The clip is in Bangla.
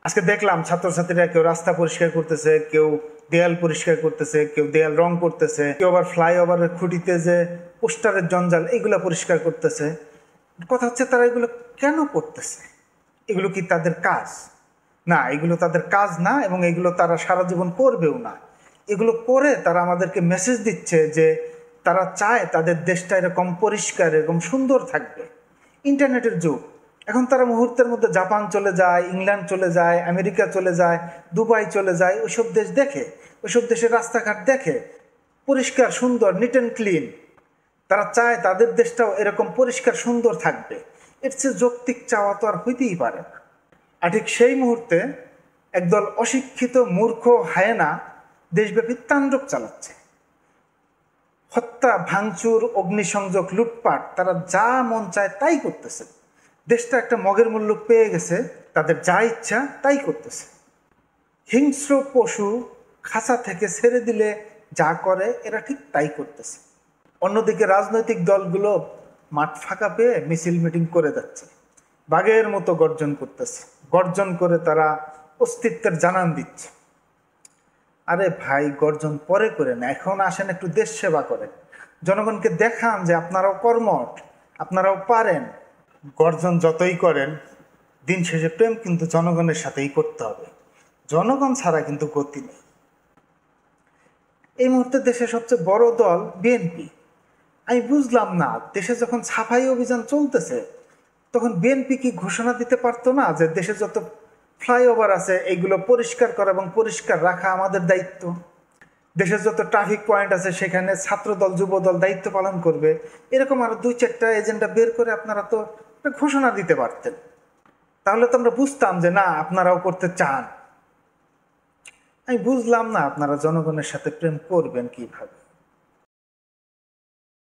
আজকে দেখলাম ছাত্রছাত্রীরা কেউ রাস্তা পরিষ্কার করতেছে, কেউ দেয়াল পরিষ্কার করতেছে, কেউ দেয়াল রং করতেছে, কেউ আবার ফ্লাইওভারের খুঁটিতে যে পোস্টারের জঞ্জাল এগুলো পরিষ্কার করতেছে। কথা হচ্ছে তারা এগুলো কেন করতেছে? এগুলো কি তাদের কাজ? না, এগুলো তাদের কাজ না, এবং এগুলো তারা সারা জীবন করবেও না। এগুলো করে তারা আমাদেরকে মেসেজ দিচ্ছে যে তারা চায় তাদের দেশটা এরকম পরিষ্কার, এরকম সুন্দর থাকবে। ইন্টারনেটের যুগ, এখন তারা মুহূর্তের মধ্যে জাপান চলে যায়, ইংল্যান্ড চলে যায়, আমেরিকা চলে যায়, দুবাই চলে যায়, ওইসব দেশ দেখে, ওইসব দেশের রাস্তাঘাট দেখে পরিষ্কার সুন্দর, নিট অ্যান্ড ক্লিন। তারা চায় তাদের দেশটাও এরকম পরিষ্কার সুন্দর থাকবে। এর চেয়ে যৌক্তিক চাওয়া তো আর হইতেই পারে না। আর ঠিক সেই মুহূর্তে একদল অশিক্ষিত মূর্খ হায়েনা দেশব্যাপী তাণ্ডব চালাচ্ছে। হত্যা, ভাঙচুর, অগ্নিসংযোগ, লুটপাট, তারা যা মন চায় তাই করতেছে। দেশটা একটা মগের মূল্য পেয়ে গেছে, তাদের যা ইচ্ছা তাই করতেছে। হিংস্র পশু খাঁচা থেকে ছেড়ে দিলে যা করে এরা ঠিক তাই করতেছে। অন্যদিকে রাজনৈতিক দলগুলো মাঠ ফাঁকা পেয়ে মিছিল মিটিং করে যাচ্ছে, বাঘের মতো গর্জন করতেছে। গর্জন করে তারা অস্তিত্বের জানান দিচ্ছে। আরে ভাই, গর্জন পরে করে না, এখন আসেন একটু দেশ সেবা করেন, জনগণকে দেখান যে আপনারাও কর্মঠ, আপনারাও পারেন। গর্জন যতই করেন, দিন শেষে প্রেম কিন্তু জনগণের সাথেই করতে হবে। জনগণ ছাড়া কিন্তু গতি নেই। এই মুহূর্তে দেশের সবচেয়ে বড় দল বিএনপি। আমি বুঝলাম না, দেশে যখন ছাপাই অভিযান চলতেছে তখন বিএনপি কি ঘোষণা দিতে পারতো না যে দেশে যত ফ্লাইওভার আছে এগুলো পরিষ্কার করা এবং পরিষ্কার রাখা আমাদের দায়িত্ব। দেশের যত ট্রাফিক পয়েন্ট আছে সেখানে ছাত্রদল, যুবদল দায়িত্ব পালন করবে। এরকম আরো 2-4টা এজেন্ডা বের করে আপনারা তো ঘোষণা দিতে পারতেন। তাহলে তো আমরা বুঝতাম যে না, আপনারাও করতে চান। আমি বুঝলাম না আপনারা জনগণের সাথে প্রেম করবেন কিভাবে।